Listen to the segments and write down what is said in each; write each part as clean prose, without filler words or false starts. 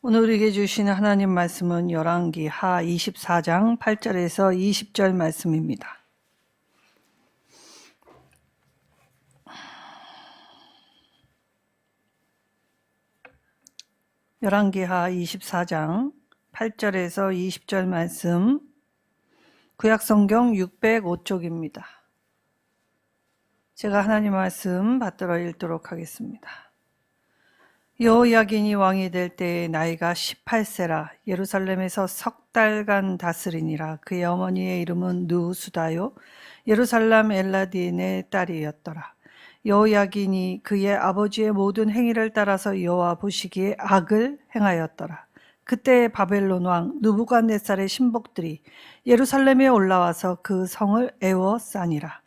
오늘 우리에게 주시는 하나님 말씀은 열왕기하 24장 8절에서 20절 말씀입니다. 열왕기하 24장 8절에서 20절 말씀, 구약성경 605쪽입니다. 제가 하나님 말씀 받들어 읽도록 하겠습니다. 여호야긴이 왕이 될 때에 나이가 18세라. 예루살렘에서 석 달간 다스리니라. 그의 어머니의 이름은 누수다요 예루살렘 엘라딘의 딸이었더라. 여호야긴이 그의 아버지의 모든 행위를 따라서 여호와 보시기에 악을 행하였더라. 그때 바벨론 왕 느부갓네살의 신복들이 예루살렘에 올라와서 그 성을 에워싸니라.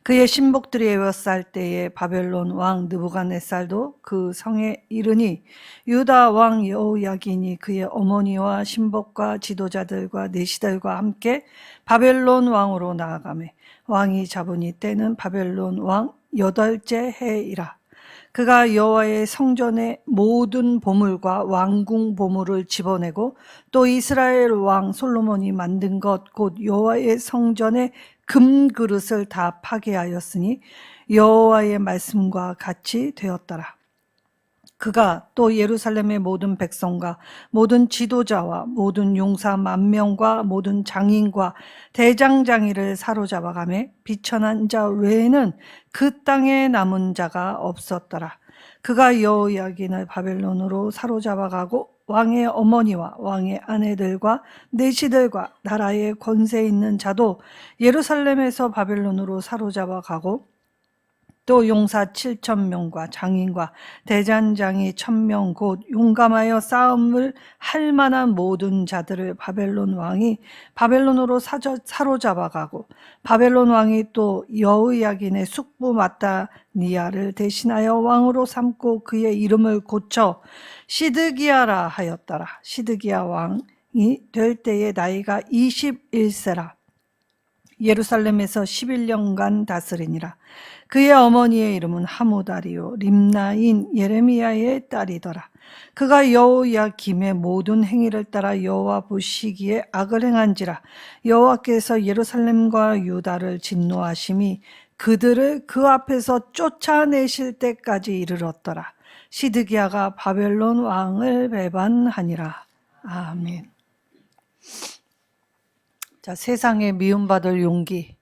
그의 신복들이 에워쌀 때에 바벨론 왕 느부갓네살도 그 성에 이르니 유다 왕 여호야긴이 그의 어머니와 신복과 지도자들과 내시들과 함께 바벨론 왕으로 나아가매 왕이 잡으니 때는 바벨론 왕 8째 해이라. 그가 여호와의 성전의 모든 보물과 왕궁 보물을 집어내고 또 이스라엘 왕 솔로몬이 만든 것 곧 여호와의 성전의 금그릇을 다 파괴하였으니 여호와의 말씀과 같이 되었더라. 그가 또 예루살렘의 모든 백성과 모든 지도자와 모든 용사 10,000명과 모든 장인과 대장장이를 사로잡아가매 비천한 자 외에는 그 땅에 남은 자가 없었더라. 그가 여호야긴을 바벨론으로 사로잡아가고 왕의 어머니와 왕의 아내들과 내시들과 나라의 권세 있는 자도 예루살렘에서 바벨론으로 사로잡아가고 또 용사 7,000명과 장인과 대장장이 1,000명 곧 용감하여 싸움을 할 만한 모든 자들을 바벨론 왕이 바벨론으로 사로잡아가고 바벨론 왕이 또 여호야긴의 숙부 마따니아를 대신하여 왕으로 삼고 그의 이름을 고쳐 시드기야라 하였더라. 시드기야 왕이 될 때에 나이가 21세라. 예루살렘에서 11년간 다스리니라. 그의 어머니의 이름은 하무다리요 림나인 예레미야의 딸이더라. 그가 여호야김의 모든 행위를 따라 여호와 보시기에 악을 행한지라. 여호와께서 예루살렘과 유다를 진노하심이 그들을 그 앞에서 쫓아내실 때까지 이르렀더라. 시드기야가 바벨론 왕을 배반하니라. 아멘. 자, 세상에 미움받을 용기,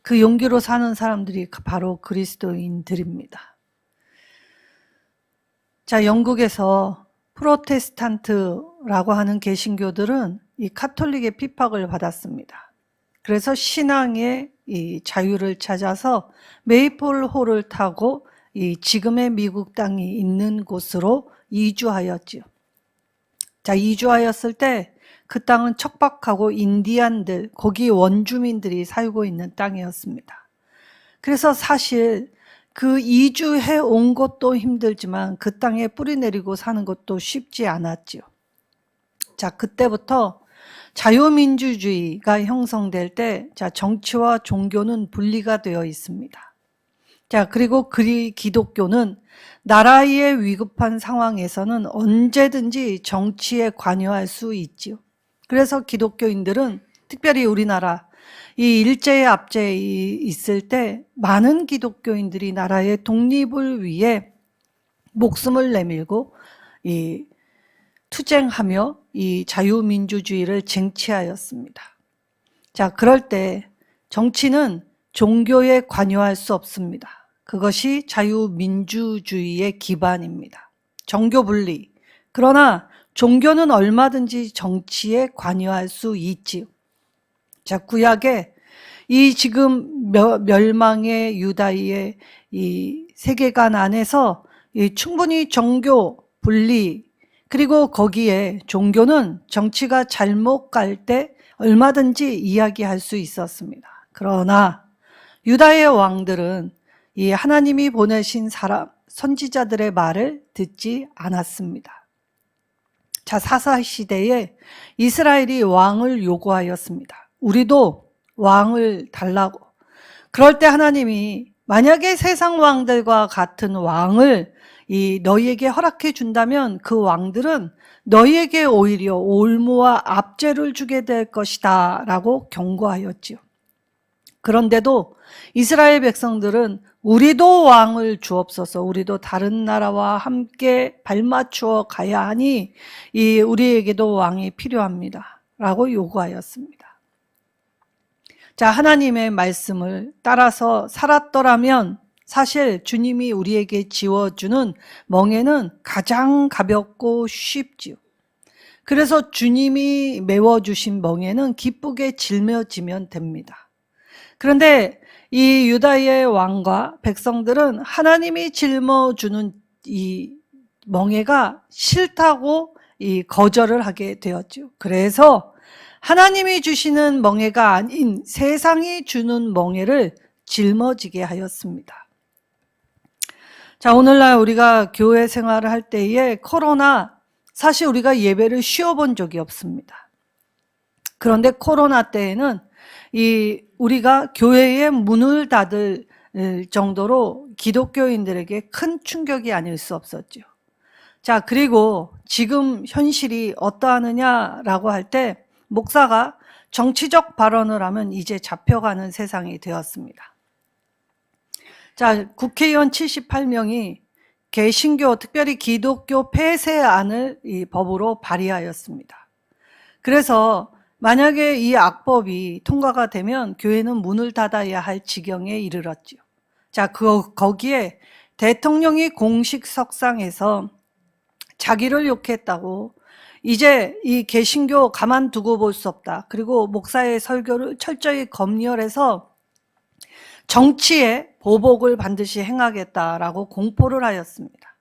그 용기로 사는 사람들이 바로 그리스도인들입니다. 자, 영국에서 프로테스탄트라고 하는 개신교들은 이 카톨릭의 핍박을 받았습니다. 그래서 신앙의 이 자유를 찾아서 메이플홀을 타고 이 지금의 미국 땅이 있는 곳으로 이주하였지요. 자, 이주하였을 때 그 땅은 척박하고 인디안들, 거기 원주민들이 살고 있는 땅이었습니다. 그래서 사실 그 이주해 온 것도 힘들지만 그 땅에 뿌리 내리고 사는 것도 쉽지 않았지요. 자, 그때부터 자유민주주의가 형성될 때, 자, 정치와 종교는 분리가 되어 있습니다. 자, 그리고 기독교는 나라의 위급한 상황에서는 언제든지 정치에 관여할 수 있지요. 그래서 기독교인들은 특별히 우리나라 이 일제의 압제에 있을 때 많은 기독교인들이 나라의 독립을 위해 목숨을 내밀고 이 투쟁하며 이 자유민주주의를 쟁취하였습니다. 자, 그럴 때 정치는 종교에 관여할 수 없습니다. 그것이 자유민주주의의 기반입니다. 정교 분리. 그러나 종교는 얼마든지 정치에 관여할 수 있지요. 자, 구약에 이 지금 멸망의 유다의 이 세계관 안에서 이 충분히 정교 분리, 그리고 거기에 종교는 정치가 잘못 갈 때 얼마든지 이야기할 수 있었습니다. 그러나 유다의 왕들은 이 하나님이 보내신 선지자들의 말을 듣지 않았습니다. 자, 사사시대에 이스라엘이 왕을 요구하였습니다. 우리도 왕을 달라고. 그럴 때 하나님이 만약에 세상 왕들과 같은 왕을 너희에게 허락해 준다면 그 왕들은 너희에게 오히려 올무와 압제를 주게 될 것이다 라고 경고하였지요. 그런데도 이스라엘 백성들은 우리도 왕을 주옵소서, 우리도 다른 나라와 함께 발맞추어 가야 하니 우리에게도 왕이 필요합니다 라고 요구하였습니다. 자, 하나님의 말씀을 따라서 살았더라면 사실 주님이 우리에게 지워주는 멍에는 가장 가볍고 쉽지요. 그래서 주님이 메워주신 멍에는 기쁘게 짊어지면 됩니다. 그런데 이 유다의 왕과 백성들은 하나님이 짊어주는 이 멍에가 싫다고 거절을 하게 되었죠. 그래서 하나님이 주시는 멍에가 아닌 세상이 주는 멍에를 짊어지게 하였습니다. 자, 오늘날 우리가 교회 생활을 할 때에 코로나, 사실 우리가 예배를 쉬어본 적이 없습니다. 그런데 코로나 때에는 우리가 교회의 문을 닫을 정도로 기독교인들에게 큰 충격이 아닐 수 없었죠. 자, 그리고 지금 현실이 어떠하느냐라고 할 때 목사가 정치적 발언을 하면 이제 잡혀가는 세상이 되었습니다. 자, 국회의원 78명이 개신교, 특별히 기독교 폐쇄안을 이 법으로 발의하였습니다. 그래서 만약에 이 악법이 통과가 되면 교회는 문을 닫아야 할 지경에 이르렀죠. 자, 거기에 대통령이 공식 석상에서 자기를 욕했다고 이제 이 개신교 가만두고 볼 수 없다. 그리고 목사의 설교를 철저히 검열해서 정치에 보복을 반드시 행하겠다라고 공포를 하였습니다.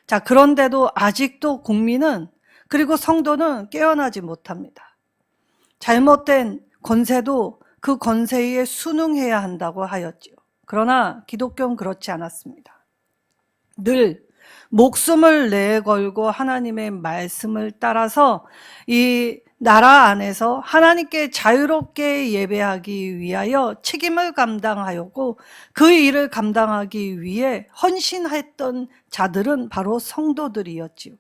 자, 그런데도 아직도 국민은 그리고 성도는 깨어나지 못합니다. 잘못된 권세도 그 권세에 순응해야 한다고 하였지요. 그러나 기독교는 그렇지 않았습니다. 늘 목숨을 내걸고 하나님의 말씀을 따라서 이 나라 안에서 하나님께 자유롭게 예배하기 위하여 책임을 감당하였고 그 일을 감당하기 위해 헌신했던 자들은 바로 성도들이었지요.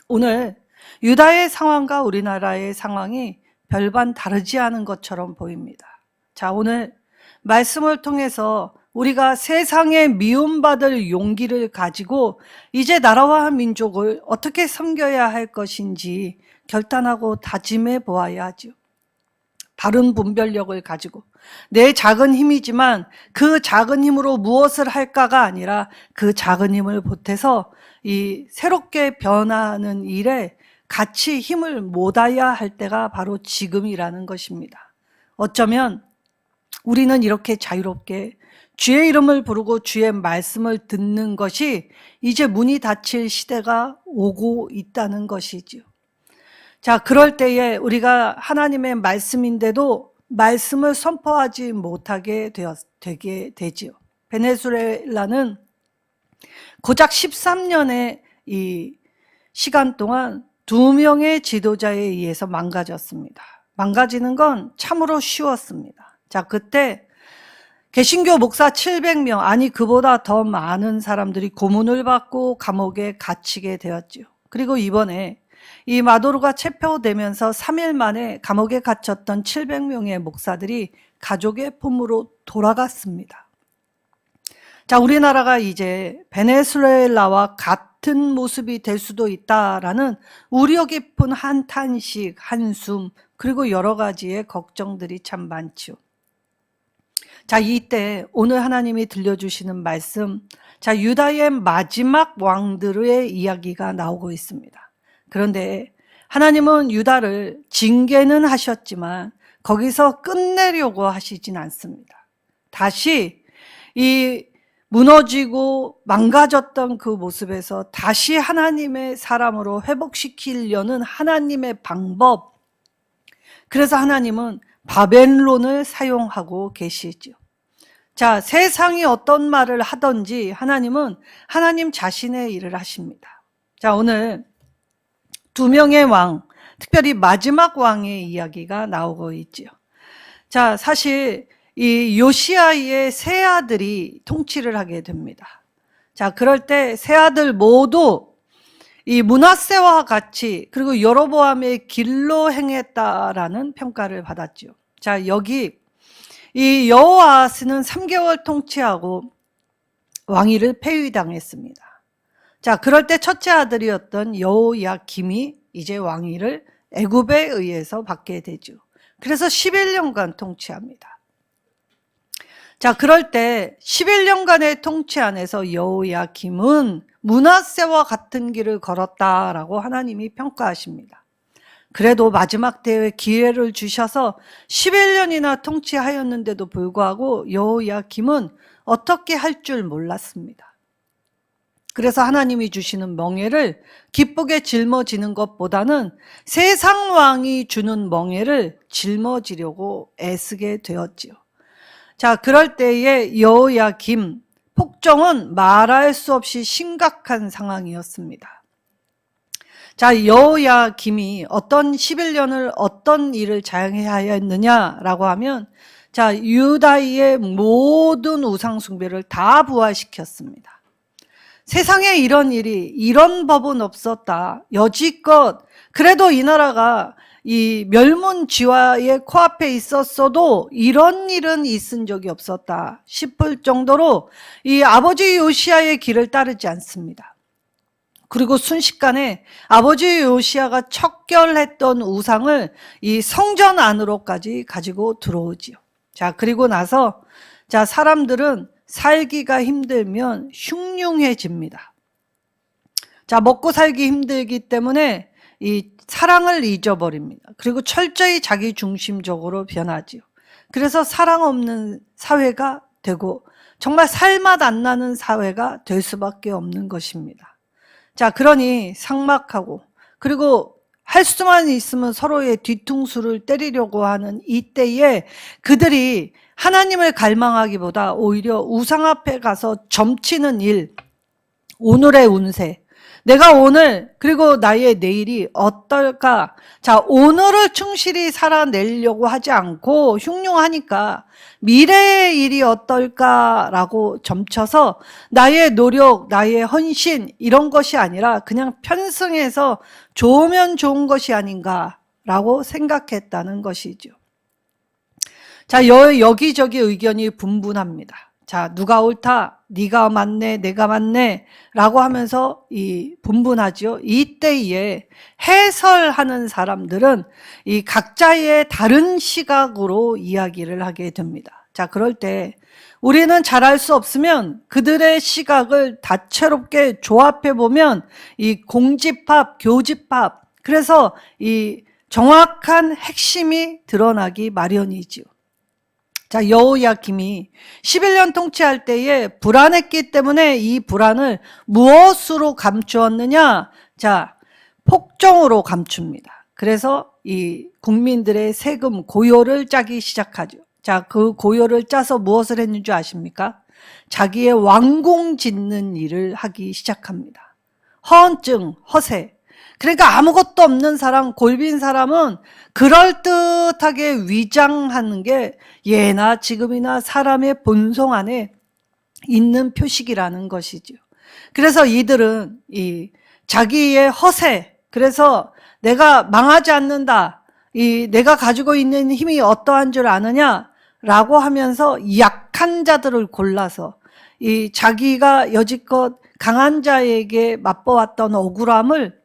오늘 유다의 상황과 우리나라의 상황이 별반 다르지 않은 것처럼 보입니다. 자, 오늘 말씀을 통해서 우리가 세상에 미움받을 용기를 가지고 이제 나라와 민족을 어떻게 섬겨야 할 것인지 결단하고 다짐해 보아야 하죠. 바른 분별력을 가지고 내 작은 힘이지만 그 작은 힘으로 무엇을 할까가 아니라 그 작은 힘을 보태서 이 새롭게 변화하는 일에 같이 힘을 모아야 할 때가 바로 지금이라는 것입니다. 어쩌면 우리는 이렇게 자유롭게 주의 이름을 부르고 주의 말씀을 듣는 것이 이제 문이 닫힐 시대가 오고 있다는 것이지요. 자, 그럴 때에 우리가 하나님의 말씀인데도 말씀을 선포하지 못하게 되게 되지요. 베네수엘라는 고작 13년의 이 시간 동안 2명의 지도자에 의해서 망가졌습니다. 망가지는 건 참으로 쉬웠습니다. 자, 그때 개신교 목사 700명, 아니 그보다 더 많은 사람들이 고문을 받고 감옥에 갇히게 되었죠. 그리고 이번에 이 마도로가 체포되면서 3일 만에 감옥에 갇혔던 700명의 목사들이 가족의 품으로 돌아갔습니다. 자, 우리나라가 이제 베네수엘라와 같은 모습이 될 수도 있다라는 우려 깊은 한탄식, 한숨, 그리고 여러 가지의 걱정들이 참 많죠. 자, 이때 오늘 하나님이 들려주시는 말씀, 자, 유다의 마지막 왕들의 이야기가 나오고 있습니다. 그런데 하나님은 유다를 징계는 하셨지만 거기서 끝내려고 하시진 않습니다. 다시 이 무너지고 망가졌던 그 모습에서 다시 하나님의 사람으로 회복시키려는 하나님의 방법, 그래서 하나님은 바벨론을 사용하고 계시죠. 자, 세상이 어떤 말을 하든지 하나님은 하나님 자신의 일을 하십니다. 자, 오늘 2명의 왕, 특별히 마지막 왕의 이야기가 나오고 있지요. 자, 사실 이 요시아의 세 아들이 통치를 하게 됩니다. 자, 그럴 때 세 아들 모두 이 므낫세와 같이 그리고 여로보암의 길로 행했다라는 평가를 받았죠. 자, 여기 이 여호아스는 3개월 통치하고 왕위를 폐위당했습니다. 자, 그럴 때 첫째 아들이었던 여호야김이 이제 왕위를 애굽에 의해서 받게 되죠. 그래서 11년간 통치합니다. 자, 그럴 때 11년간의 통치 안에서 여호야김은 므낫세와 같은 길을 걸었다라고 하나님이 평가하십니다. 그래도 마지막 때에 기회를 주셔서 11년이나 통치하였는데도 불구하고 여호야김은 어떻게 할 줄 몰랐습니다. 그래서 하나님이 주시는 멍에를 기쁘게 짊어지는 것보다는 세상 왕이 주는 멍에를 짊어지려고 애쓰게 되었지요. 자, 그럴 때에 여호야김 폭정은 말할 수 없이 심각한 상황이었습니다. 자, 여호야김이 어떤 11년을 어떤 일을 자행해야 했느냐라고 하면, 자, 유다의 모든 우상 숭배를 다 부활시켰습니다. 세상에 이런 일이, 이런 법은 없었다. 여지껏 그래도 이 나라가 이 멸문지화의 코앞에 있었어도 이런 일은 있은 적이 없었다 싶을 정도로 이 아버지 요시야의 길을 따르지 않습니다. 그리고 순식간에 아버지 요시야가 척결했던 우상을 이 성전 안으로까지 가지고 들어오지요. 자, 그리고 나서 자, 사람들은 살기가 힘들면 흉흉해집니다. 자, 먹고 살기 힘들기 때문에 이 사랑을 잊어버립니다. 그리고 철저히 자기 중심적으로 변하지요. 그래서 사랑 없는 사회가 되고 정말 살맛 안 나는 사회가 될 수밖에 없는 것입니다. 자, 그러니 삭막하고 그리고 할 수만 있으면 서로의 뒤통수를 때리려고 하는 이때에 그들이 하나님을 갈망하기보다 오히려 우상 앞에 가서 점치는 일, 오늘의 운세, 내가 오늘 그리고 나의 내일이 어떨까? 자, 오늘을 충실히 살아내려고 하지 않고 흉흉하니까 미래의 일이 어떨까라고 점쳐서 나의 노력, 나의 헌신 이런 것이 아니라 그냥 편승해서 좋으면 좋은 것이 아닌가라고 생각했다는 것이죠. 자, 여기저기 의견이 분분합니다. 자, 누가 옳다, 네가 맞네, 내가 맞네 라고 하면서 이 분분하죠. 이때에 해설하는 사람들은 이 각자의 다른 시각으로 이야기를 하게 됩니다. 자, 그럴 때 우리는 잘할 수 없으면 그들의 시각을 다채롭게 조합해 보면 이 공집합, 교집합, 그래서 이 정확한 핵심이 드러나기 마련이지요. 자, 여호야김이 11년 통치할 때에 불안했기 때문에 이 불안을 무엇으로 감추었느냐? 자, 폭정으로 감춥니다. 그래서 이 국민들의 세금 고요를 짜기 시작하죠. 자, 그 고요를 짜서 무엇을 했는 줄 아십니까? 자기의 왕궁 짓는 일을 하기 시작합니다. 허언증, 허세. 그러니까 아무것도 없는 사람, 골빈 사람은 그럴듯하게 위장하는 게 예나 지금이나 사람의 본성 안에 있는 표식이라는 것이죠. 그래서 이들은 이 자기의 허세, 그래서 내가 망하지 않는다, 이 내가 가지고 있는 힘이 어떠한 줄 아느냐라고 하면서 약한 자들을 골라서 이 자기가 여지껏 강한 자에게 맛보았던 억울함을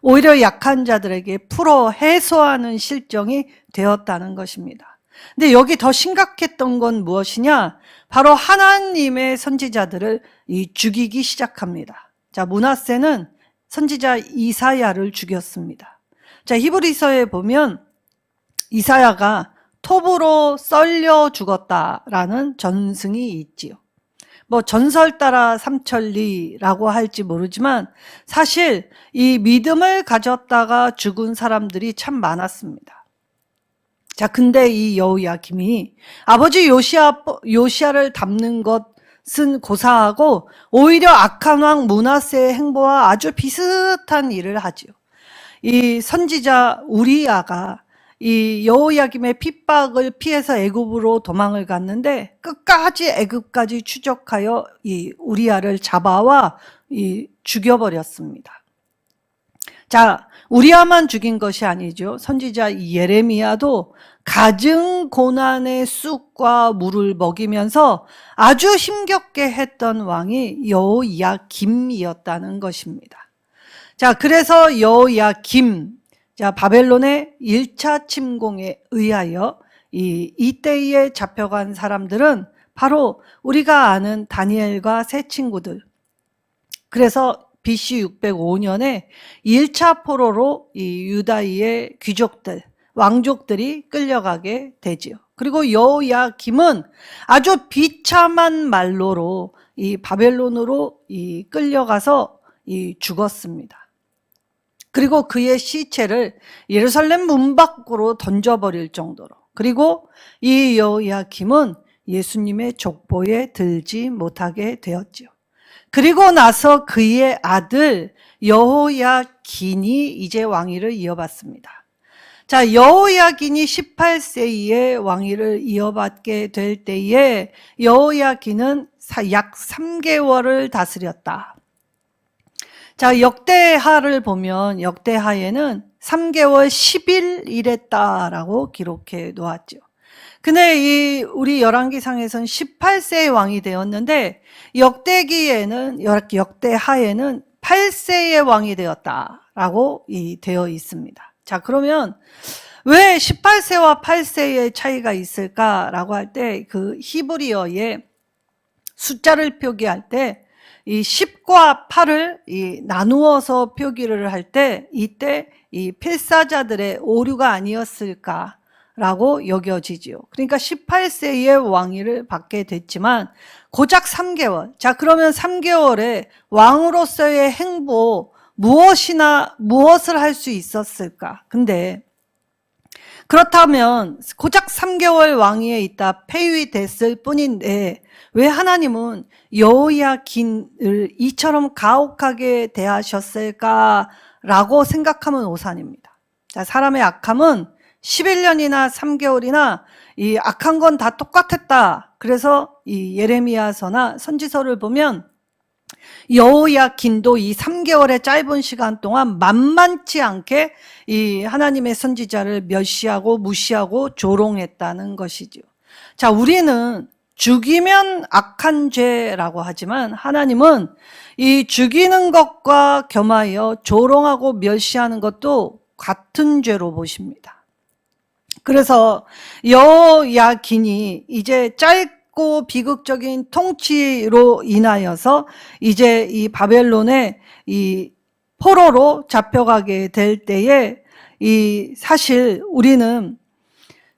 오히려 약한 자들에게 풀어 해소하는 실정이 되었다는 것입니다. 근데 여기 더 심각했던 건 무엇이냐? 바로 하나님의 선지자들을 죽이기 시작합니다. 자, 므낫세는 선지자 이사야를 죽였습니다. 자, 히브리서에 보면 이사야가 톱으로 썰려 죽었다라는 전승이 있지요. 뭐 전설 따라 삼천리라고 할지 모르지만 사실 이 믿음을 가졌다가 죽은 사람들이 참 많았습니다. 자, 근데 이 여호야김이 아버지 요시야를 닮는 것은 고사하고 오히려 악한 왕 므낫세의 행보와 아주 비슷한 일을 하지요. 이 선지자 우리야가 이 여호야김의 핍박을 피해서 애굽으로 도망을 갔는데 끝까지 애굽까지 추적하여 이 우리아를 잡아와 죽여버렸습니다. 자, 우리아만 죽인 것이 아니죠. 선지자 예레미야도 갖은 고난의 쑥과 물을 먹이면서 아주 힘겹게 했던 왕이 여호야김이었다는 것입니다. 자, 그래서 여호야김, 자, 바벨론의 1차 침공에 의하여 이때에 잡혀간 사람들은 바로 우리가 아는 다니엘과 세 친구들. 그래서 BC 605년에 1차 포로로 이 유다의 귀족들, 왕족들이 끌려가게 되지요. 그리고 여호야김은 아주 비참한 말로로 이 바벨론으로 끌려가서 죽었습니다. 그리고 그의 시체를 예루살렘 문 밖으로 던져버릴 정도로. 그리고 이 여호야김은 예수님의 족보에 들지 못하게 되었지요. 그리고 나서 그의 아들 여호야긴이 이제 왕위를 이어받습니다. 자, 여호야긴이 18세에 왕위를 이어받게 될 때에 여호야긴은 약 3개월을 다스렸다. 자, 역대하를 보면 역대하에는 3개월 10일 일했다라고 기록해 놓았죠. 근데 우리 열왕기상에서는 18세의 왕이 되었는데 역대하에는 8세의 왕이 되었다라고 되어 있습니다. 자, 그러면 왜 18세와 8세의 차이가 있을까라고 할 때 그 히브리어의 숫자를 표기할 때 이 10과 8을 나누어서 표기를 할 때 이때 이 필사자들의 오류가 아니었을까라고 여겨지지요. 그러니까 18세의 왕위를 받게 됐지만 고작 3개월. 자, 그러면 3개월에 왕으로서의 행보 무엇을 할 수 있었을까? 근데 그렇다면 고작 3개월 왕위에 있다 폐위됐을 뿐인데 왜 하나님은 여호야긴을 이처럼 가혹하게 대하셨을까라고 생각하면 오산입니다. 자, 사람의 악함은 11년이나 3개월이나 이 악한 건 다 똑같았다. 그래서 이 예레미야서나 선지서를 보면 여호야긴도 이 3개월의 짧은 시간 동안 만만치 않게 이 하나님의 선지자를 멸시하고 무시하고 조롱했다는 것이죠. 자, 우리는 죽이면 악한 죄라고 하지만 하나님은 이 죽이는 것과 겸하여 조롱하고 멸시하는 것도 같은 죄로 보십니다. 그래서 여호야긴이 이제 짧고 비극적인 통치로 인하여서 이제 이 바벨론의 이 포로로 잡혀가게 될 때에 사실 우리는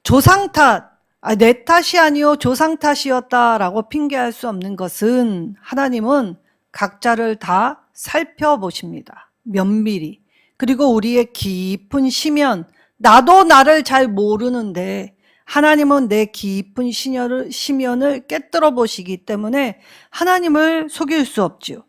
조상 탓, 내 탓이 아니요 조상 탓이었다라고 핑계할 수 없는 것은 하나님은 각자를 다 살펴보십니다. 면밀히. 그리고 우리의 깊은 심연, 나도 나를 잘 모르는데 하나님은 내 깊은 심연을 깨뜨려 보시기 때문에 하나님을 속일 수 없지요.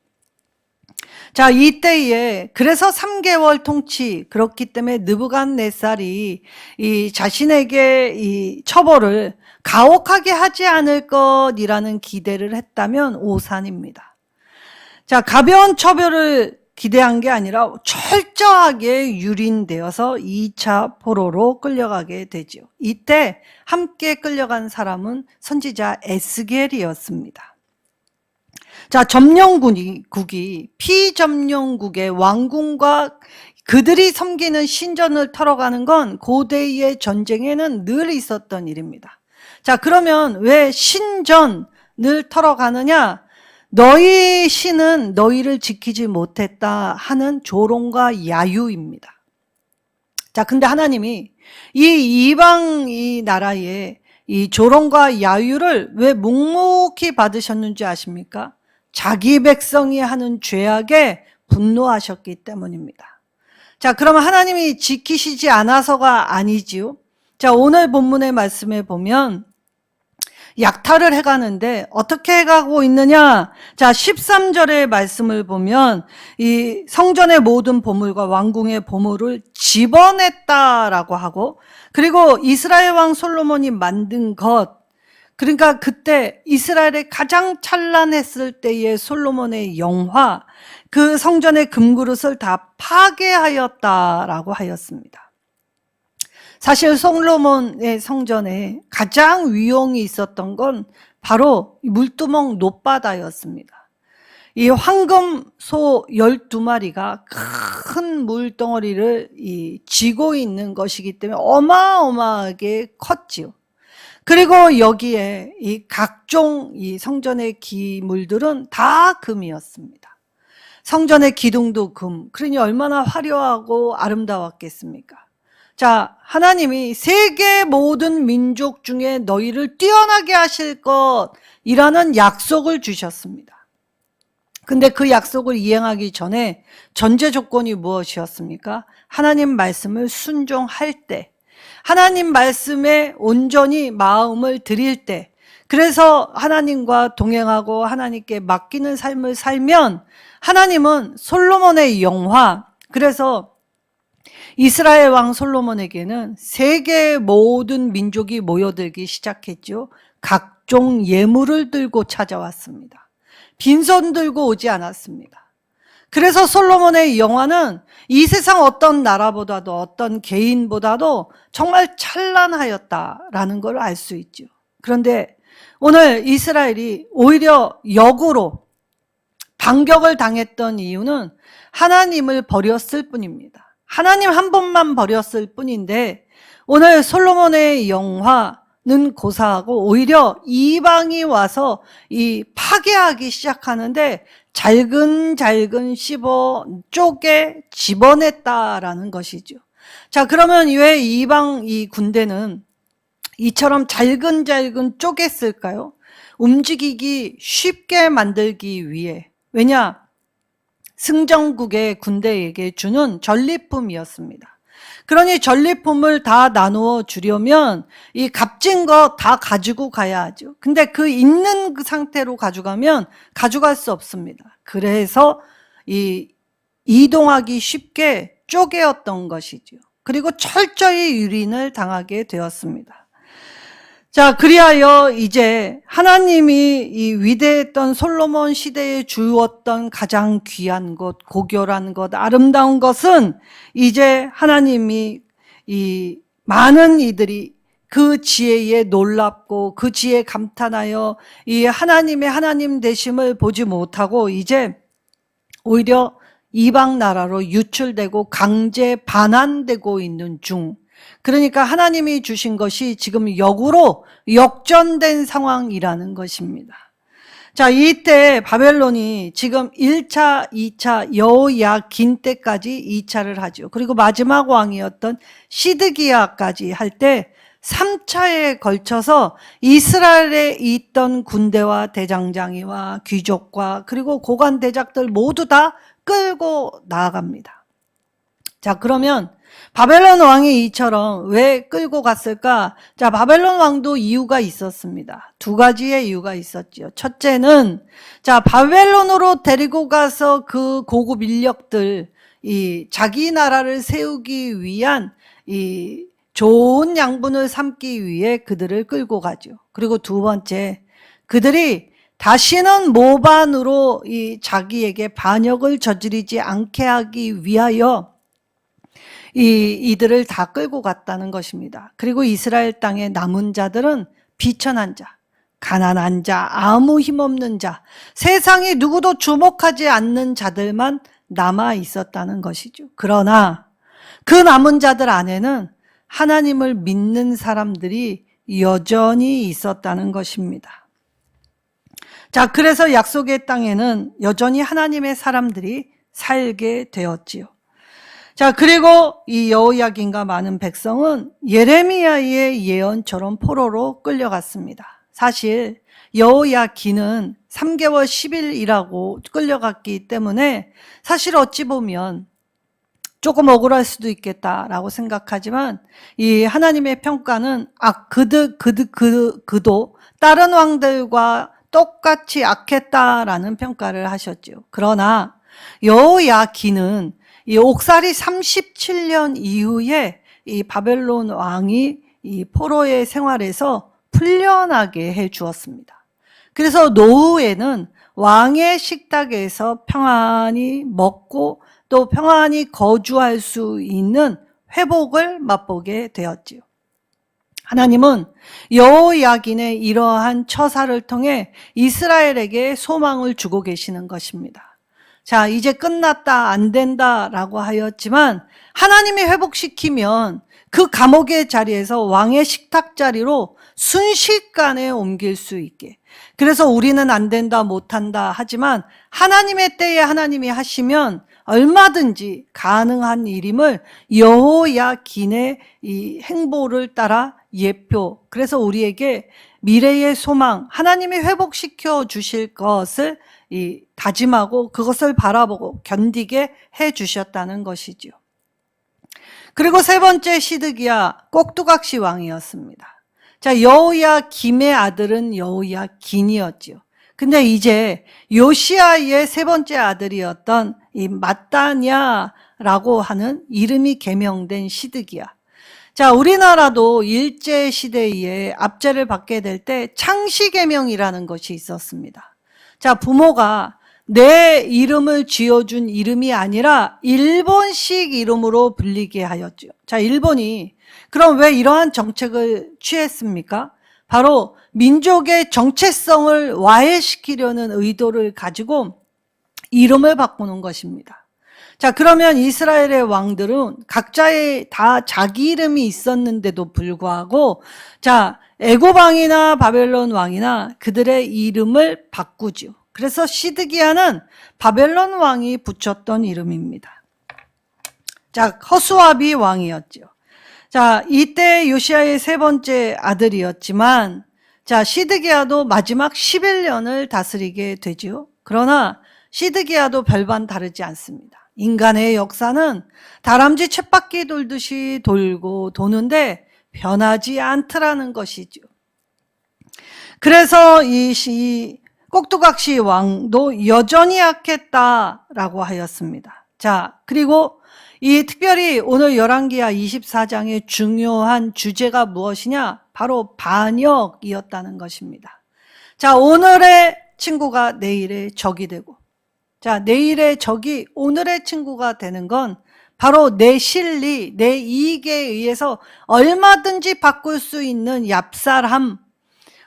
자, 이때에 그래서 3개월 통치, 그렇기 때문에 느부갓네살이 이 자신에게 이 처벌을 가혹하게 하지 않을 것이라는 기대를 했다면 오산입니다. 자, 가벼운 처벌을 기대한 게 아니라 철저하게 유린되어서 2차 포로로 끌려가게 되죠. 이때 함께 끌려간 사람은 선지자 에스겔이었습니다. 자, 점령국이 피점령국의 왕궁과 그들이 섬기는 신전을 털어가는 건 고대의 전쟁에는 늘 있었던 일입니다. 자, 그러면 왜 신전을 털어가느냐? 너희 신은 너희를 지키지 못했다 하는 조롱과 야유입니다. 자, 근데 하나님이 이 이방 이 나라에 이 조롱과 야유를 왜 묵묵히 받으셨는지 아십니까? 자기 백성이 하는 죄악에 분노하셨기 때문입니다. 자, 그러면 하나님이 지키시지 않아서가 아니지요. 자, 오늘 본문의 말씀에 보면 약탈을 해가는데 어떻게 해가고 있느냐? 자, 13절의 말씀을 보면 이 성전의 모든 보물과 왕궁의 보물을 집어냈다라고 하고, 그리고 이스라엘 왕 솔로몬이 만든 것, 그러니까 그때 이스라엘의 가장 찬란했을 때의 솔로몬의 영화, 그 성전의 금그릇을 다 파괴하였다라고 하였습니다. 사실 솔로몬의 성전에 가장 위용이 있었던 건 바로 물두멍 놋바다였습니다. 이 황금소 12마리가 큰 물덩어리를 쥐고 있는 것이기 때문에 어마어마하게 컸지요. 그리고 여기에 이 각종 이 성전의 기물들은 다 금이었습니다. 성전의 기둥도 금, 그러니 얼마나 화려하고 아름다웠겠습니까? 자, 하나님이 세계 모든 민족 중에 너희를 뛰어나게 하실 것이라는 약속을 주셨습니다. 근데 그 약속을 이행하기 전에 전제 조건이 무엇이었습니까? 하나님 말씀을 순종할 때, 하나님 말씀에 온전히 마음을 드릴 때, 그래서 하나님과 동행하고 하나님께 맡기는 삶을 살면 하나님은 솔로몬의 영화, 그래서 이스라엘 왕 솔로몬에게는 세계의 모든 민족이 모여들기 시작했죠. 각종 예물을 들고 찾아왔습니다. 빈손 들고 오지 않았습니다. 그래서 솔로몬의 영화는 이 세상 어떤 나라보다도 어떤 개인보다도 정말 찬란하였다라는 걸 알 수 있죠. 그런데 오늘 이스라엘이 오히려 역으로 반격을 당했던 이유는 하나님을 버렸을 뿐입니다. 하나님 한 분만 버렸을 뿐인데 오늘 솔로몬의 영화는 고사하고 오히려 이방이 와서 이 파괴하기 시작하는데 잘근잘근 씹어 쪼개 집어냈다라는 것이죠. 자, 그러면 왜 이방 이 군대는 이처럼 잘근잘근 쪼갰을까요? 움직이기 쉽게 만들기 위해. 왜냐? 승정국의 군대에게 주는 전리품이었습니다. 그러니 전리품을 다 나누어 주려면 이 값진 거 다 가지고 가야 하죠. 근데 그 있는 그 상태로 가져가면 가져갈 수 없습니다. 그래서 이동하기 쉽게 쪼개었던 것이죠. 그리고 철저히 유린을 당하게 되었습니다. 자, 그리하여 이제 하나님이 이 위대했던 솔로몬 시대에 주었던 가장 귀한 것, 고결한 것, 아름다운 것은 이제 하나님이 이 많은 이들이 그 지혜에 놀랍고 그 지혜에 감탄하여 이 하나님의 하나님 되심을 보지 못하고 이제 오히려 이방 나라로 유출되고 강제 반환되고 있는 중, 그러니까 하나님이 주신 것이 지금 역으로 역전된 상황이라는 것입니다. 자, 이때 바벨론이 지금 1차, 2차 여호야긴 때까지 2차를 하죠. 그리고 마지막 왕이었던 시드기야까지 할 때 3차에 걸쳐서 이스라엘에 있던 군대와 대장장이와 귀족과 그리고 고관 대작들 모두 다 끌고 나아갑니다. 자, 그러면 바벨론 왕이 이처럼 왜 끌고 갔을까? 자, 바벨론 왕도 이유가 있었습니다. 두 가지의 이유가 있었죠. 첫째는 자, 바벨론으로 데리고 가서 그 고급 인력들, 자기 나라를 세우기 위한 좋은 양분을 삼기 위해 그들을 끌고 가죠. 그리고 두 번째, 그들이 다시는 모반으로 자기에게 반역을 저지르지 않게 하기 위하여 이들을 다 끌고 갔다는 것입니다. 그리고 이스라엘 땅의 남은 자들은 비천한 자, 가난한 자, 아무 힘없는 자, 세상이 누구도 주목하지 않는 자들만 남아 있었다는 것이죠. 그러나 그 남은 자들 안에는 하나님을 믿는 사람들이 여전히 있었다는 것입니다. 자, 그래서 약속의 땅에는 여전히 하나님의 사람들이 살게 되었지요. 자, 그리고 이 여호야긴과 많은 백성은 예레미야의 예언처럼 포로로 끌려갔습니다. 사실 여호야긴은 3개월 10일 일하고 끌려갔기 때문에 사실 어찌 보면 조금 억울할 수도 있겠다라고 생각하지만 이 하나님의 평가는 그도 다른 왕들과 똑같이 악했다라는 평가를 하셨죠. 그러나 여호야긴은 이 옥살이 37년 이후에 이 바벨론 왕이 이 포로의 생활에서 풀려나게 해 주었습니다. 그래서 노후에는 왕의 식탁에서 평안히 먹고 또 평안히 거주할 수 있는 회복을 맛보게 되었지요. 하나님은 여호야긴의 이러한 처사를 통해 이스라엘에게 소망을 주고 계시는 것입니다. 자, 이제 끝났다, 안 된다라고 하였지만 하나님이 회복시키면 그 감옥의 자리에서 왕의 식탁 자리로 순식간에 옮길 수 있게. 그래서 우리는 안 된다, 못한다 하지만 하나님의 때에 하나님이 하시면 얼마든지 가능한 일임을 여호야긴의 이 행보를 따라 예표. 그래서 우리에게 미래의 소망, 하나님이 회복시켜 주실 것을 다짐하고 그것을 바라보고 견디게 해 주셨다는 것이지요. 그리고 세 번째 시드기야 꼭두각시 왕이었습니다. 자, 여호야김의 아들은 여호야긴이었지요. 근데 이제 요시야의 세 번째 아들이었던 이 마따냐라고 하는 이름이 개명된 시드기야. 자, 우리나라도 일제 시대에 압제를 받게 될 때 창씨개명이라는 것이 있었습니다. 자, 부모가 내 이름을 지어준 이름이 아니라 일본식 이름으로 불리게 하였죠. 자, 일본이 그럼 왜 이러한 정책을 취했습니까? 바로 민족의 정체성을 와해시키려는 의도를 가지고 이름을 바꾸는 것입니다. 자, 그러면 이스라엘의 왕들은 각자의 다 자기 이름이 있었는데도 불구하고 자, 애굽 왕이나 바벨론 왕이나 그들의 이름을 바꾸죠. 그래서 시드기야는 바벨론 왕이 붙였던 이름입니다. 자, 허수아비 왕이었죠. 자, 이때 요시야의 세 번째 아들이었지만 자, 시드기야도 마지막 11년을 다스리게 되죠. 그러나 시드기야도 별반 다르지 않습니다. 인간의 역사는 다람쥐 쳇바퀴 돌듯이 돌고 도는데 변하지 않더라는 것이죠. 그래서 이 꼭두각시 왕도 여전히 악했다라고 하였습니다. 자, 그리고 이 특별히 오늘 열왕기하 24장의 중요한 주제가 무엇이냐? 바로 반역이었다는 것입니다. 자, 오늘의 친구가 내일의 적이 되고, 자, 내일의 적이 오늘의 친구가 되는 건 바로 내 실리, 내 이익에 의해서 얼마든지 바꿀 수 있는 얍살함,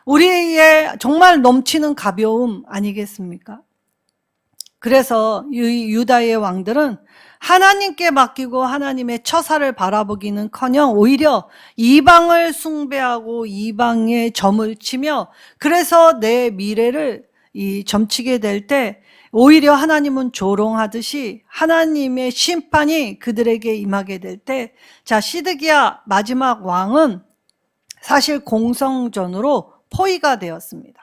우리의 정말 넘치는 가벼움 아니겠습니까? 그래서 유다의 왕들은 하나님께 맡기고 하나님의 처사를 바라보기는커녕 오히려 이방을 숭배하고 이방의 점을 치며 그래서 내 미래를 점치게 될 때 오히려 하나님은 조롱하듯이 하나님의 심판이 그들에게 임하게 될 때 자, 시드기야 마지막 왕은 사실 공성전으로 포위가 되었습니다.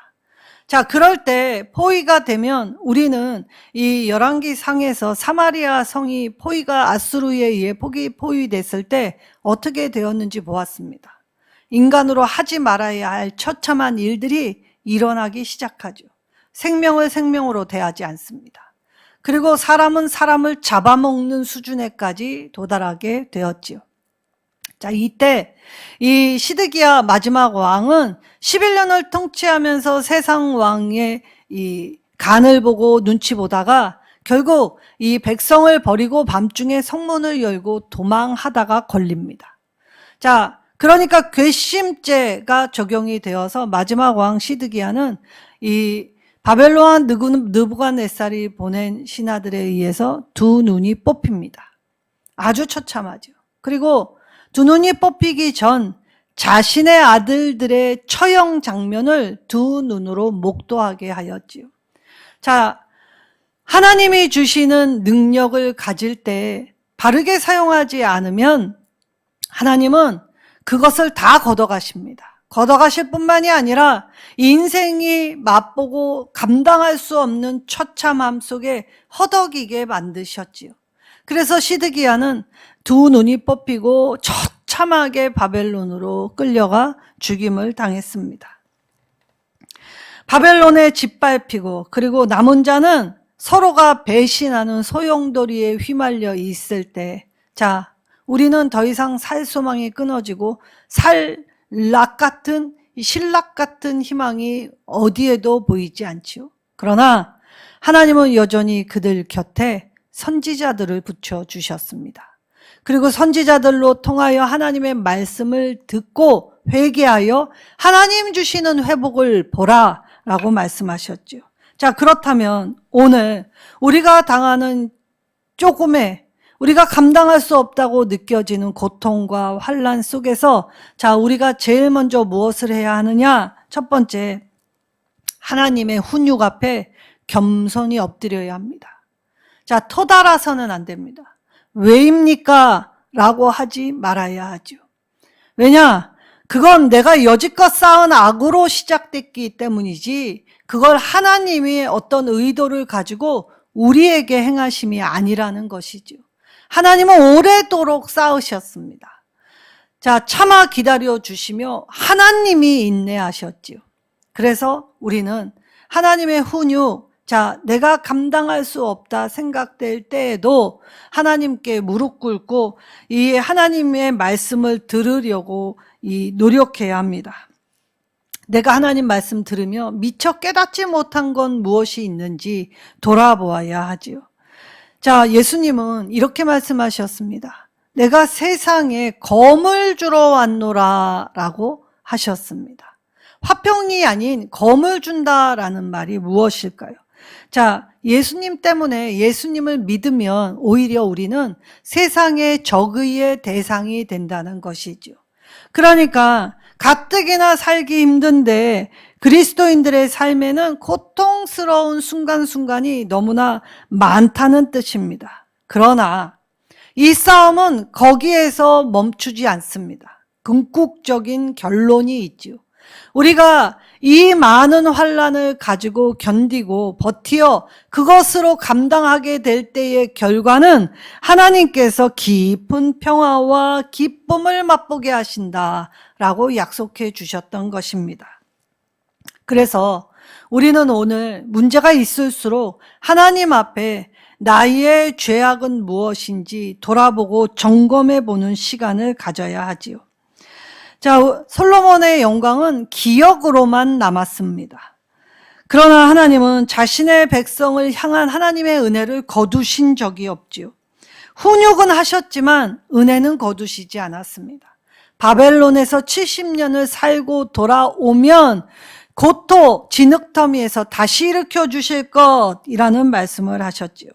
자, 그럴 때 포위가 되면 우리는 이 열왕기 상에서 사마리아 성이 포위가 아수르에 의해 포위됐을 때 어떻게 되었는지 보았습니다. 인간으로 하지 말아야 할 처참한 일들이 일어나기 시작하죠. 생명을 생명으로 대하지 않습니다. 그리고 사람은 사람을 잡아먹는 수준에까지 도달하게 되었지요. 자, 이때 이 시드기야 마지막 왕은 11년을 통치하면서 세상 왕의 이 간을 보고 눈치 보다가 결국 이 백성을 버리고 밤중에 성문을 열고 도망하다가 걸립니다. 자, 그러니까 괘씸죄가 적용이 되어서 마지막 왕 시드기야는 이 바벨론 느부갓네살이 보낸 신하들에 의해서 두 눈이 뽑힙니다. 아주 처참하죠. 그리고 두 눈이 뽑히기 전 자신의 아들들의 처형 장면을 두 눈으로 목도하게 하였지요. 자, 하나님이 주시는 능력을 가질 때 바르게 사용하지 않으면 하나님은 그것을 다 걷어가십니다. 걷어가실 뿐만이 아니라 인생이 맛보고 감당할 수 없는 처참함 속에 허덕이게 만드셨지요. 그래서 시드기야는 두 눈이 뽑히고 처참하게 바벨론으로 끌려가 죽임을 당했습니다. 바벨론에 짓밟히고 그리고 남은 자는 서로가 배신하는 소용돌이에 휘말려 있을 때, 자, 우리는 더 이상 살 소망이 끊어지고 신락 같은 희망이 어디에도 보이지 않지요. 그러나 하나님은 여전히 그들 곁에 선지자들을 붙여주셨습니다. 그리고 선지자들로 통하여 하나님의 말씀을 듣고 회개하여 하나님 주시는 회복을 보라 라고 말씀하셨죠. 자, 그렇다면 오늘 우리가 당하는 우리가 감당할 수 없다고 느껴지는 고통과 환난 속에서, 자, 우리가 제일 먼저 무엇을 해야 하느냐? 첫 번째, 하나님의 훈육 앞에 겸손히 엎드려야 합니다. 자, 터달아서는 안 됩니다. 왜입니까? 라고 하지 말아야 하죠. 왜냐? 그건 내가 여지껏 쌓은 악으로 시작됐기 때문이지, 그걸 하나님이 어떤 의도를 가지고 우리에게 행하심이 아니라는 것이죠. 하나님은 오래도록 쌓으셨습니다. 자, 참아 기다려 주시며 하나님이 인내하셨지요. 그래서 우리는 하나님의 훈육, 자, 내가 감당할 수 없다 생각될 때에도 하나님께 무릎 꿇고 이 하나님의 말씀을 들으려고 노력해야 합니다. 내가 하나님 말씀 들으며 미처 깨닫지 못한 건 무엇이 있는지 돌아보아야 하지요. 자, 예수님은 이렇게 말씀하셨습니다. 내가 세상에 검을 주러 왔노라 라고 하셨습니다. 화평이 아닌 검을 준다라는 말이 무엇일까요? 자, 예수님 때문에, 예수님을 믿으면 오히려 우리는 세상의 적의의 대상이 된다는 것이죠. 그러니까 가뜩이나 살기 힘든데 그리스도인들의 삶에는 고통스러운 순간순간이 너무나 많다는 뜻입니다. 그러나 이 싸움은 거기에서 멈추지 않습니다. 궁극적인 결론이 있지요. 우리가 이 많은 환난을 가지고 견디고 버티어 그것으로 감당하게 될 때의 결과는 하나님께서 깊은 평화와 기쁨을 맛보게 하신다라고 약속해 주셨던 것입니다. 그래서 우리는 오늘 문제가 있을수록 하나님 앞에 나의 죄악은 무엇인지 돌아보고 점검해 보는 시간을 가져야 하지요. 자, 솔로몬의 영광은 기억으로만 남았습니다. 그러나 하나님은 자신의 백성을 향한 하나님의 은혜를 거두신 적이 없지요. 훈육은 하셨지만 은혜는 거두시지 않았습니다. 바벨론에서 70년을 살고 돌아오면 고토 진흙더미에서 다시 일으켜 주실 것이라는 말씀을 하셨지요.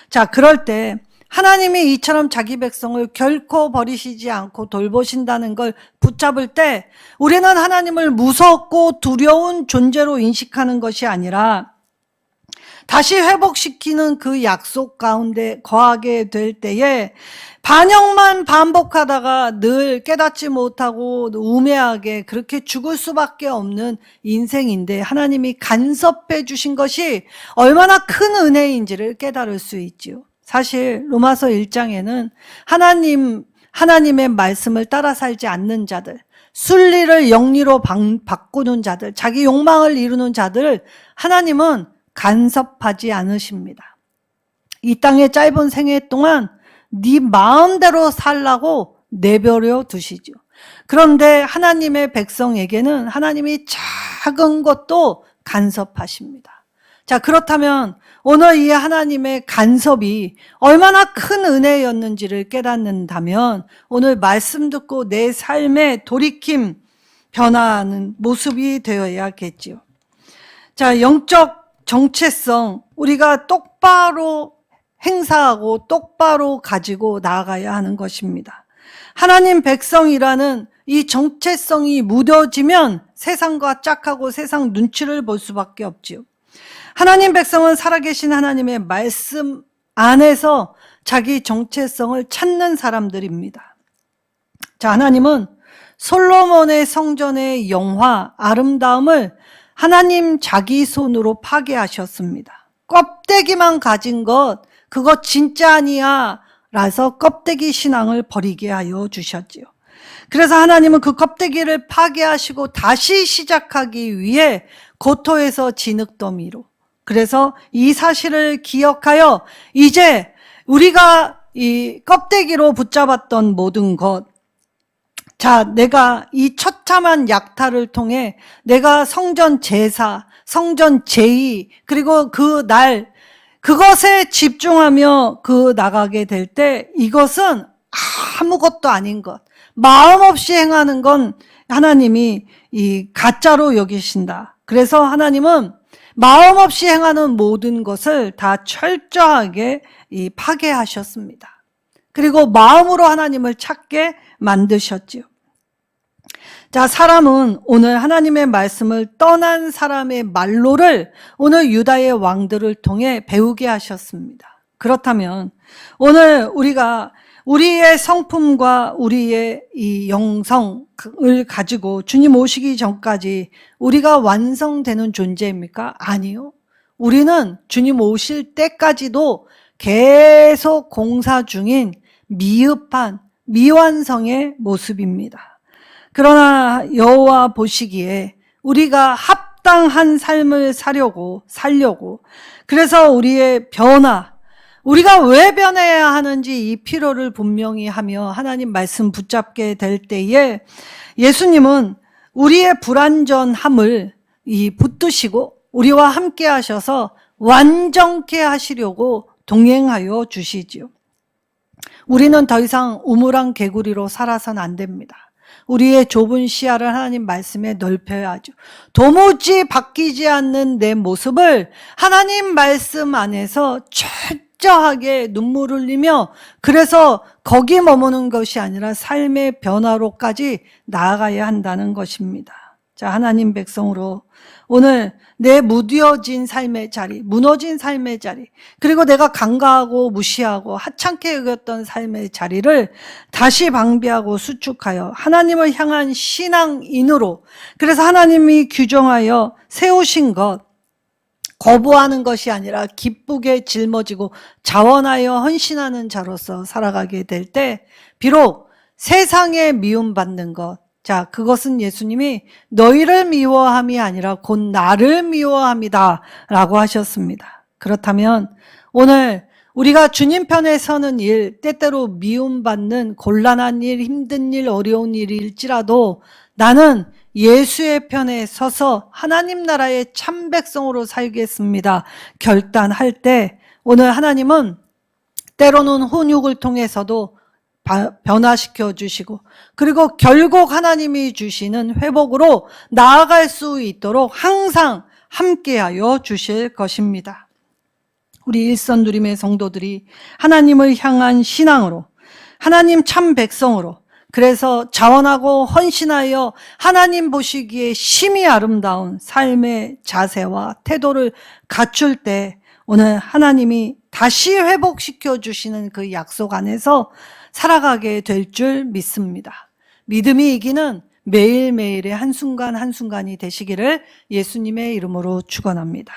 자, 그럴 때 하나님이 이처럼 자기 백성을 결코 버리시지 않고 돌보신다는 걸 붙잡을 때 우리는 하나님을 무섭고 두려운 존재로 인식하는 것이 아니라 다시 회복시키는 그 약속 가운데 거하게 될 때에 반역만 반복하다가 늘 깨닫지 못하고 우매하게 그렇게 죽을 수밖에 없는 인생인데 하나님이 간섭해 주신 것이 얼마나 큰 은혜인지를 깨달을 수 있지요. 사실 로마서 1장에는 하나님의 말씀을 따라 살지 않는 자들, 순리를 영리로 바꾸는 자들, 자기 욕망을 이루는 자들을 하나님은 간섭하지 않으십니다. 이 땅의 짧은 생애 동안 네 마음대로 살라고 내버려 두시죠. 그런데 하나님의 백성에게는 하나님이 작은 것도 간섭하십니다. 자, 그렇다면 오늘 이 하나님의 간섭이 얼마나 큰 은혜였는지를 깨닫는다면 오늘 말씀 듣고 내 삶의 돌이킴, 변화하는 모습이 되어야겠지요. 자, 영적 정체성, 우리가 똑바로 행사하고 똑바로 가지고 나아가야 하는 것입니다. 하나님 백성이라는 이 정체성이 무뎌지면 세상과 짝하고 세상 눈치를 볼 수밖에 없지요. 하나님 백성은 살아계신 하나님의 말씀 안에서 자기 정체성을 찾는 사람들입니다. 자, 하나님은 솔로몬의 성전의 영화, 아름다움을 하나님 자기 손으로 파괴하셨습니다. 껍데기만 가진 것, 그거 진짜 아니야 라서 껍데기 신앙을 버리게 하여 주셨지요. 그래서 하나님은 그 껍데기를 파괴하시고 다시 시작하기 위해 고토에서 진흙더미로, 그래서 이 사실을 기억하여 이제 우리가 이 껍데기로 붙잡았던 모든 것, 자, 내가 이 처참한 약탈을 통해 내가 성전 제사, 성전 제의, 그리고 그 날, 그것에 집중하며 나가게 될 때 이것은 아무것도 아닌 것, 마음 없이 행하는 건 하나님이 이 가짜로 여기신다. 그래서 하나님은 마음 없이 행하는 모든 것을 다 철저하게 파괴하셨습니다. 그리고 마음으로 하나님을 찾게 만드셨지요. 자, 사람은 오늘 하나님의 말씀을 떠난 사람의 말로를 오늘 유다의 왕들을 통해 배우게 하셨습니다. 그렇다면 오늘 우리가 우리의 성품과 우리의 이 영성을 가지고 주님 오시기 전까지 우리가 완성되는 존재입니까? 아니요. 우리는 주님 오실 때까지도 계속 공사 중인 미흡한 미완성의 모습입니다. 그러나 여호와 보시기에 우리가 합당한 삶을 살려고, 그래서 우리의 변화, 우리가 왜 변해야 하는지 이 필요를 분명히 하며 하나님 말씀 붙잡게 될 때에 예수님은 우리의 불완전함을 붙드시고 우리와 함께 하셔서 완전케 하시려고 동행하여 주시지요. 우리는 더 이상 우물안 개구리로 살아서는 안 됩니다. 우리의 좁은 시야를 하나님 말씀에 넓혀야 하죠. 도무지 바뀌지 않는 내 모습을 하나님 말씀 안에서 철저하게 눈물을 흘리며, 그래서 거기 머무는 것이 아니라 삶의 변화로까지 나아가야 한다는 것입니다. 자, 하나님 백성으로 오늘 내 무뎌진 삶의 자리, 무너진 삶의 자리, 그리고 내가 간과하고 무시하고 하찮게 여겼던 삶의 자리를 다시 방비하고 수축하여 하나님을 향한 신앙인으로, 그래서 하나님이 규정하여 세우신 것 거부하는 것이 아니라 기쁘게 짊어지고 자원하여 헌신하는 자로서 살아가게 될 때 비록 세상에 미움받는 것, 자, 그것은 예수님이 너희를 미워함이 아니라 곧 나를 미워함이다 라고 하셨습니다. 그렇다면 오늘 우리가 주님 편에 서는 일, 때때로 미움받는 곤란한 일, 힘든 일, 어려운 일일지라도 나는 예수의 편에 서서 하나님 나라의 참 백성으로 살겠습니다 결단할 때, 오늘 하나님은 때로는 훈육을 통해서도 변화시켜 주시고, 그리고 결국 하나님이 주시는 회복으로 나아갈 수 있도록 항상 함께하여 주실 것입니다. 우리 일선 누림의 성도들이 하나님을 향한 신앙으로, 하나님 참 백성으로, 그래서 자원하고 헌신하여 하나님 보시기에 심히 아름다운 삶의 자세와 태도를 갖출 때 오늘 하나님이 다시 회복시켜 주시는 그 약속 안에서 살아가게 될 줄 믿습니다. 믿음이 이기는 매일매일의 한순간 한순간이 되시기를 예수님의 이름으로 축원합니다.